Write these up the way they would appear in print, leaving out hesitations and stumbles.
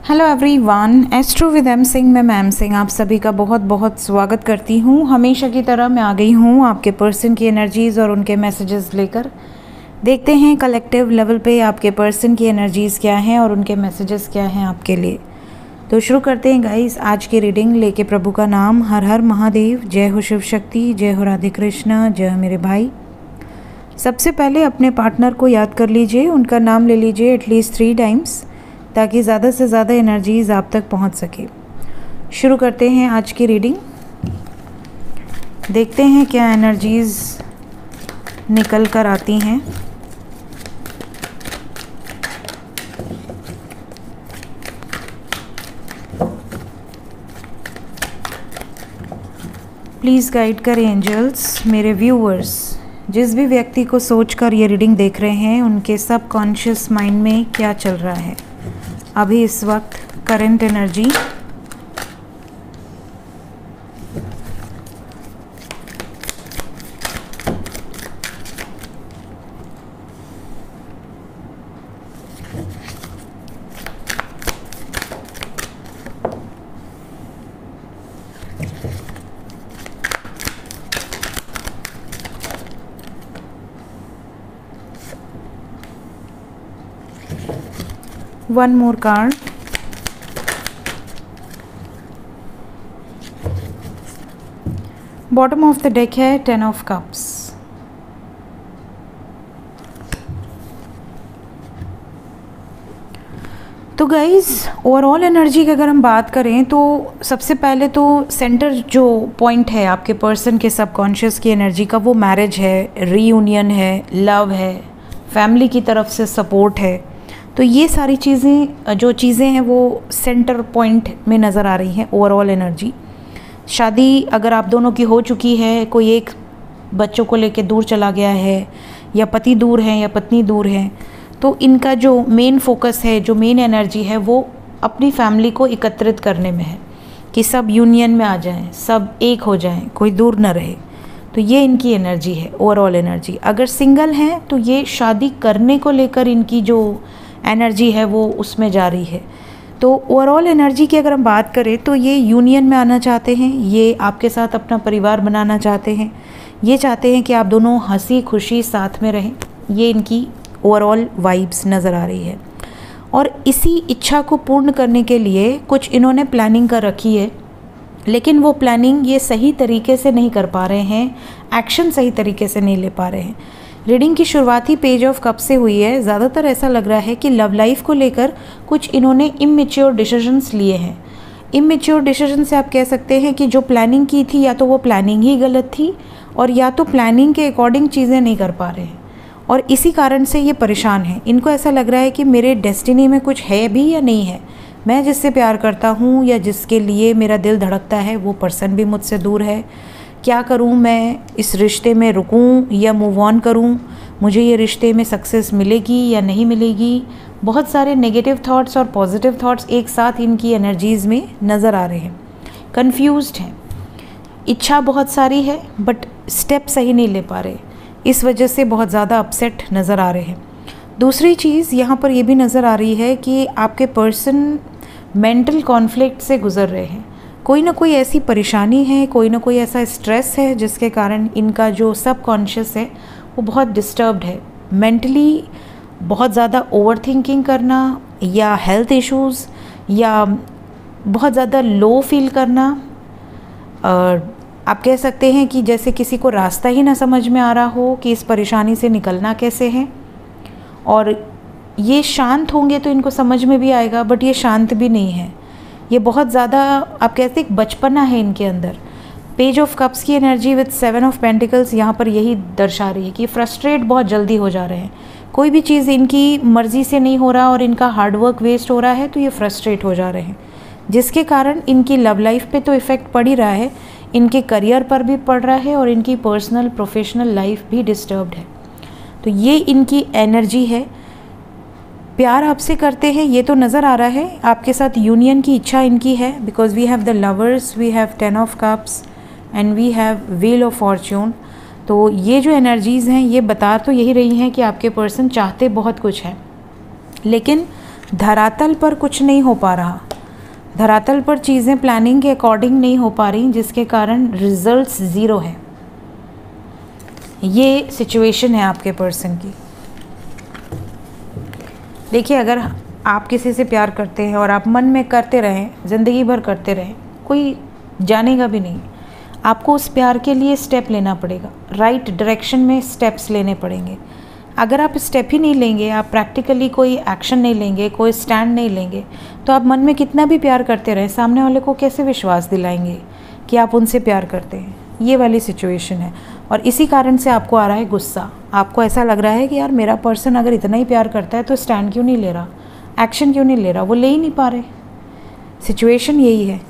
Hello everyone, astro with M Singh में ma'am Singh आप सभी का बहुत बहुत स्वागत करती हूँ। हमेशा की तरह मैं आ गई हूँ आपके पर्सन की एनर्जीज़ और उनके मैसेजेस लेकर। देखते हैं कलेक्टिव लेवल पे आपके पर्सन की एनर्जीज़ क्या हैं और उनके मैसेजेस क्या हैं आपके लिए। तो शुरू करते हैं गाइस आज की रीडिंग लेके प्रभु का नाम। हर हर महादेव, जय हो शिव शक्ति, जय हो राधे कृष्णा, जय हो मेरे भाई। सबसे पहले अपने पार्टनर को याद कर लीजिए, उनका नाम ले लीजिए एटलीस्ट 3 टाइम्स ताकि ज़्यादा से ज़्यादा एनर्जीज़ आप तक पहुंच सके। शुरू करते हैं आज की रीडिंग। देखते हैं क्या एनर्जीज़ निकल कर आती हैं। प्लीज़ गाइड करें एंजल्स मेरे व्यूअर्स। जिस भी व्यक्ति को सोचकर ये रीडिंग देख रहे हैं उनके सबकॉन्शियस माइंड में क्या चल रहा है अभी इस वक्त, current energy. One more card. Bottom of the deck है 10 ऑफ कप्स। तो गाइज ओवरऑल एनर्जी की अगर हम बात करें तो सबसे पहले तो सेंटर जो पॉइंट है आपके पर्सन के सबकॉन्शियस की एनर्जी का, वो मैरिज है, रीयूनियन है, लव है, फैमिली की तरफ से सपोर्ट है। तो ये सारी चीज़ें हैं वो सेंटर पॉइंट में नज़र आ रही हैं ओवरऑल एनर्जी। शादी अगर आप दोनों की हो चुकी है, कोई एक बच्चों को लेके दूर चला गया है, या पति दूर हैं या पत्नी दूर हैं, तो इनका जो मेन फोकस है, जो मेन एनर्जी है, वो अपनी फैमिली को एकत्रित करने में है कि सब यूनियन में आ जाएं, सब एक हो जाएं, कोई दूर ना रहे। तो ये इनकी एनर्जी है ओवरऑल एनर्जी। अगर सिंगल हैं तो ये शादी करने को लेकर इनकी जो एनर्जी है वो उसमें जा रही है। तो ओवरऑल एनर्जी की अगर हम बात करें तो ये यूनियन में आना चाहते हैं, ये आपके साथ अपना परिवार बनाना चाहते हैं, ये चाहते हैं कि आप दोनों हंसी खुशी साथ में रहें। ये इनकी ओवरऑल वाइब्स नज़र आ रही है। और इसी इच्छा को पूर्ण करने के लिए कुछ इन्होंने प्लानिंग कर रखी है, लेकिन वो प्लानिंग ये सही तरीके से नहीं कर पा रहे हैं, एक्शन सही तरीके से नहीं ले पा रहे हैं। रीडिंग की शुरुआती पेज ऑफ कप से हुई है। ज़्यादातर ऐसा लग रहा है कि लव लाइफ को लेकर कुछ इन्होंने इमैच्योर डिसीजंस लिए हैं। इमैच्योर डिसीजन से आप कह सकते हैं कि जो प्लानिंग की थी या तो वो प्लानिंग ही गलत थी, और या तो प्लानिंग के अकॉर्डिंग चीज़ें नहीं कर पा रहे हैं, और इसी कारण से ये परेशान हैं। इनको ऐसा लग रहा है कि मेरे डेस्टिनी में कुछ है भी या नहीं है। मैं जिससे प्यार करता हूँ या जिसके लिए मेरा दिल धड़कता है वो पर्सन भी मुझसे दूर है। क्या करूं, मैं इस रिश्ते में रुकूं या मूव ऑन करूं, मुझे ये रिश्ते में सक्सेस मिलेगी या नहीं मिलेगी। बहुत सारे नेगेटिव थॉट्स और पॉजिटिव थॉट्स एक साथ इनकी एनर्जीज़ में नज़र आ रहे हैं। कंफ्यूज्ड हैं, इच्छा बहुत सारी है बट स्टेप सही नहीं ले पा रहे, इस वजह से बहुत ज़्यादा अपसेट नज़र आ रहे हैं। दूसरी चीज़ यहाँ पर ये भी नज़र आ रही है कि आपके पर्सन मेंटल कॉन्फ्लिक्ट से गुज़र रहे हैं। कोई ना कोई ऐसी परेशानी है, कोई ना कोई ऐसा स्ट्रेस है जिसके कारण इनका जो सबकॉन्शियस है वो बहुत डिस्टर्ब्ड है। मेंटली बहुत ज़्यादा ओवर थिंकिंग करना, या हेल्थ इश्यूज़, या बहुत ज़्यादा लो फील करना। आप कह सकते हैं कि जैसे किसी को रास्ता ही ना समझ में आ रहा हो कि इस परेशानी से निकलना कैसे है। और ये शांत होंगे तो इनको समझ में भी आएगा, बट ये शांत भी नहीं है। ये बहुत ज़्यादा आप कहते हैं बचपना है इनके अंदर। पेज ऑफ कप्स की एनर्जी विद 7 ऑफ पेंटिकल्स यहाँ पर यही दर्शा रही है कि फ्रस्ट्रेट बहुत जल्दी हो जा रहे हैं। कोई भी चीज़ इनकी मर्ज़ी से नहीं हो रहा और इनका हार्डवर्क वेस्ट हो रहा है, तो ये फ्रस्ट्रेट हो जा रहे हैं, जिसके कारण इनकी लव लाइफ पे तो इफ़ेक्ट पड़ ही रहा है, इनके करियर पर भी पड़ रहा है, और इनकी पर्सनल प्रोफेशनल लाइफ भी डिस्टर्ब्ड है। तो ये इनकी एनर्जी है। प्यार आपसे करते हैं ये तो नज़र आ रहा है, आपके साथ यूनियन की इच्छा इनकी है, because we have the lovers, we have 10 of cups and we have wheel of fortune. तो ये जो एनर्जीज़ हैं ये बता तो यही रही हैं कि आपके पर्सन चाहते बहुत कुछ है, लेकिन धरातल पर कुछ नहीं हो पा रहा, धरातल पर चीज़ें प्लानिंग के अकॉर्डिंग नहीं हो पा रही, जिसके कारण रिजल्ट्स ज़ीरो है। ये सिचुएशन है आपके पर्सन की। देखिए, अगर आप किसी से प्यार करते हैं और आप मन में करते रहें, ज़िंदगी भर करते रहें, कोई जानेगा भी नहीं। आपको उस प्यार के लिए स्टेप लेना पड़ेगा, राइट डायरेक्शन में स्टेप्स लेने पड़ेंगे। अगर आप स्टेप ही नहीं लेंगे, आप प्रैक्टिकली कोई एक्शन नहीं लेंगे, कोई स्टैंड नहीं लेंगे, तो आप मन में कितना भी प्यार करते रहें, सामने वाले को कैसे विश्वास दिलाएंगे कि आप उनसे प्यार करते हैं। ये वाली सिचुएशन है और इसी कारण से आपको आ रहा है गुस्सा। आपको ऐसा लग रहा है कि यार मेरा पर्सन अगर इतना ही प्यार करता है तो स्टैंड क्यों नहीं ले रहा, एक्शन क्यों नहीं ले रहा, वो ले ही नहीं पा रहे। सिचुएशन यही है।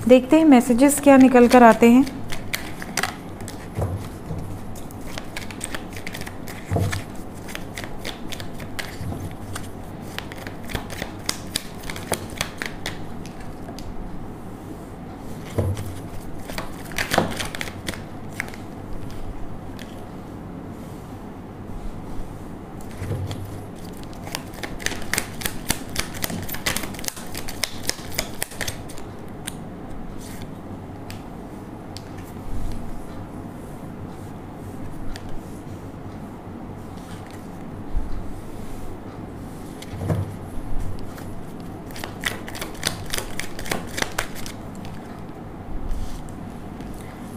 देखते हैं मैसेजेस क्या निकल कर आते हैं।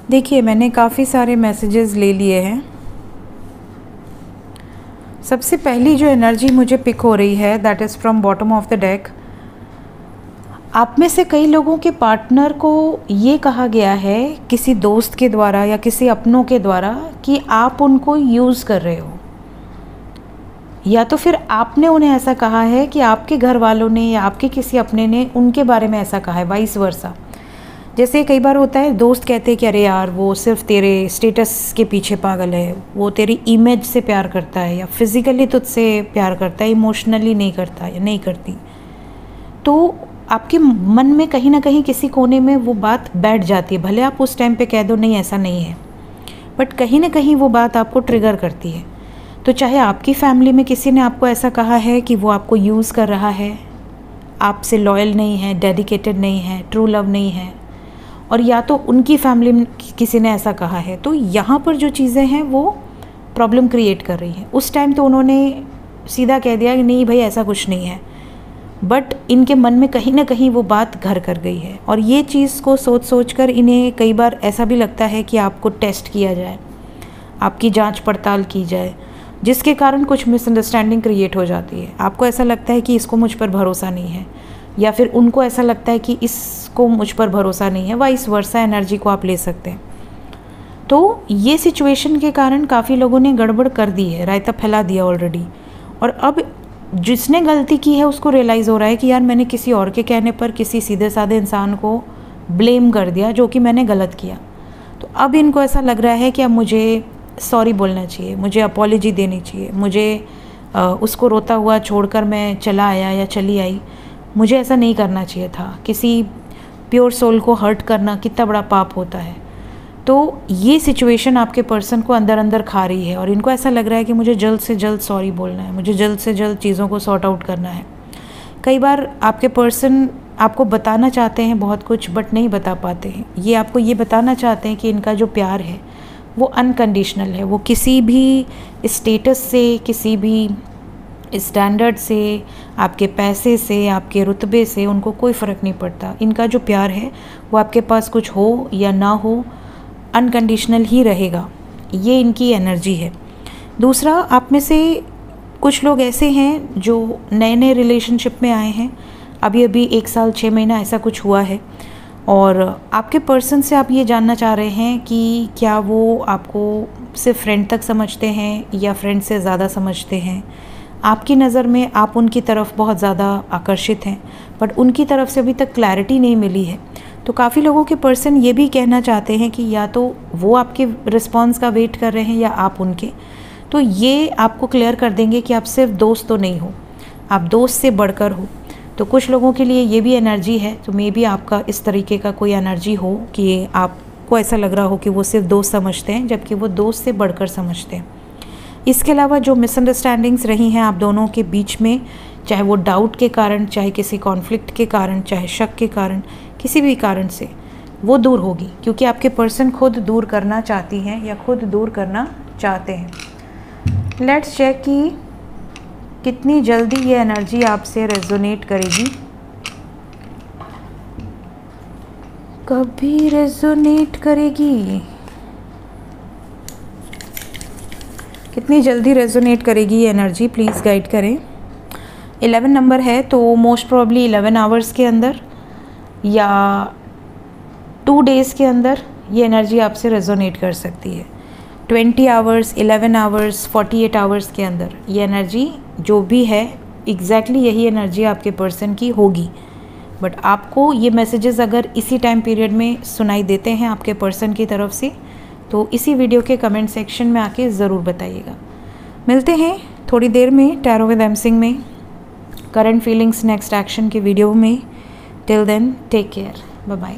देखिए, मैंने काफ़ी सारे मैसेजेस ले लिए हैं। सबसे पहली जो एनर्जी मुझे पिक हो रही है that is from bottom of the deck. आप में से कई लोगों के पार्टनर को ये कहा गया है किसी दोस्त के द्वारा या किसी अपनों के द्वारा कि आप उनको यूज़ कर रहे हो, या तो फिर आपने उन्हें ऐसा कहा है कि आपके घर वालों ने या आपके किसी अपने ने उनके बारे में ऐसा कहा है, वाइस वर्सा। जैसे कई बार होता है, दोस्त कहते हैं कि अरे यार वो सिर्फ तेरे स्टेटस के पीछे पागल है, वो तेरी इमेज से प्यार करता है या फिज़िकली तुझसे प्यार करता है, इमोशनली नहीं करता या नहीं करती। तो आपके मन में कहीं ना कहीं किसी कोने में वो बात बैठ जाती है। भले आप उस टाइम पे कह दो नहीं ऐसा नहीं है, बट कहीं ना कहीं वो बात आपको ट्रिगर करती है। तो चाहे आपकी फैमिली में किसी ने आपको ऐसा कहा है कि वो आपको यूज़ कर रहा है, आपसे लॉयल नहीं है, डेडिकेटेड नहीं है, ट्रू लव नहीं है, और या तो उनकी फैमिली में किसी ने ऐसा कहा है, तो यहाँ पर जो चीज़ें हैं वो प्रॉब्लम क्रिएट कर रही हैं। उस टाइम तो उन्होंने सीधा कह दिया कि नहीं भाई ऐसा कुछ नहीं है, बट इनके मन में कहीं ना कहीं वो बात घर कर गई है। और ये चीज़ को सोच सोच कर इन्हें कई बार ऐसा भी लगता है कि आपको टेस्ट किया जाए, आपकी जांच पड़ताल की जाए, जिसके कारण कुछ मिसअंडरस्टैंडिंग क्रिएट हो जाती है। आपको ऐसा लगता है कि इसको मुझ पर भरोसा नहीं है, या फिर उनको ऐसा लगता है कि इसको मुझ पर भरोसा नहीं है, वाइस वर्सा एनर्जी को आप ले सकते हैं। तो ये सिचुएशन के कारण काफ़ी लोगों ने गड़बड़ कर दी है, रायता फैला दिया ऑलरेडी। और अब जिसने गलती की है उसको रियलाइज़ हो रहा है कि यार मैंने किसी और के कहने पर किसी सीधे साधे इंसान को ब्लेम कर दिया जो कि मैंने गलत किया। तो अब इनको ऐसा लग रहा है कि अब मुझे सॉरी बोलना चाहिए, मुझे अपॉलॉजी देनी चाहिए, मुझे उसको रोता हुआ छोड़कर मैं चला आया या चली आई, मुझे ऐसा नहीं करना चाहिए था। किसी प्योर सोल को हर्ट करना कितना बड़ा पाप होता है। तो ये सिचुएशन आपके पर्सन को अंदर अंदर खा रही है और इनको ऐसा लग रहा है कि मुझे जल्द से जल्द सॉरी बोलना है, मुझे जल्द से जल्द चीज़ों को सॉर्ट आउट करना है। कई बार आपके पर्सन आपको बताना चाहते हैं बहुत कुछ बट नहीं बता पाते हैं। ये आपको ये बताना चाहते हैं कि इनका जो प्यार है वो अनकंडीशनल है, वो किसी भी स्टेटस से, किसी भी स्टैंडर्ड से, आपके पैसे से, आपके रुतबे से उनको कोई फ़र्क नहीं पड़ता। इनका जो प्यार है वो आपके पास कुछ हो या ना हो अनकंडीशनल ही रहेगा। ये इनकी एनर्जी है। दूसरा, आप में से कुछ लोग ऐसे हैं जो नए नए रिलेशनशिप में आए हैं, अभी अभी 1 साल 6 महीना ऐसा कुछ हुआ है, और आपके पर्सन से आप ये जानना चाह रहे हैं कि क्या वो आपको सिर्फ फ्रेंड तक समझते हैं या फ्रेंड से ज़्यादा समझते हैं। आपकी नज़र में आप उनकी तरफ बहुत ज़्यादा आकर्षित हैं, बट उनकी तरफ से अभी तक क्लैरिटी नहीं मिली है। तो काफ़ी लोगों के पर्सन ये भी कहना चाहते हैं कि या तो वो आपके रिस्पॉन्स का वेट कर रहे हैं या आप उनके। तो ये आपको क्लियर कर देंगे कि आप सिर्फ दोस्त तो नहीं हो, आप दोस्त से बढ़कर हो। तो कुछ लोगों के लिए ये भी एनर्जी है, तो मे बी आपका इस तरीके का कोई एनर्जी हो कि आपको ऐसा लग रहा हो कि वो सिर्फ दोस्त समझते हैं जबकि वो दोस्त से बढ़कर समझते हैं। इसके अलावा जो मिसअंडरस्टैंडिंग्स रही हैं आप दोनों के बीच में, चाहे वो डाउट के कारण, चाहे किसी कॉन्फ्लिक्ट के कारण, चाहे शक के कारण, किसी भी कारण से, वो दूर होगी, क्योंकि आपके पर्सन खुद दूर करना चाहती हैं या खुद दूर करना चाहते हैं। लेट्स चेक कि कितनी जल्दी ये एनर्जी आपसे रेजोनेट करेगी, कभी रेजोनेट करेगी, कितनी जल्दी रेजोनेट करेगी ये एनर्जी, प्लीज़ गाइड करें। 11 नंबर है तो मोस्ट प्रोबेबली 11 आवर्स के अंदर या 2 डेज़ के अंदर ये एनर्जी आपसे रेजोनेट कर सकती है। 20 आवर्स, 11 आवर्स, 48 आवर्स के अंदर ये एनर्जी जो भी है एग्जैक्टली यही एनर्जी आपके पर्सन की होगी। बट आपको ये मैसेजेस अगर इसी टाइम पीरियड में सुनाई देते हैं आपके पर्सन की तरफ से, तो इसी वीडियो के कमेंट सेक्शन में आके ज़रूर बताइएगा। मिलते हैं थोड़ी देर में टैरो विद एम सिंह में, करंट फीलिंग्स नेक्स्ट एक्शन के वीडियो में। Till then take care, bye bye.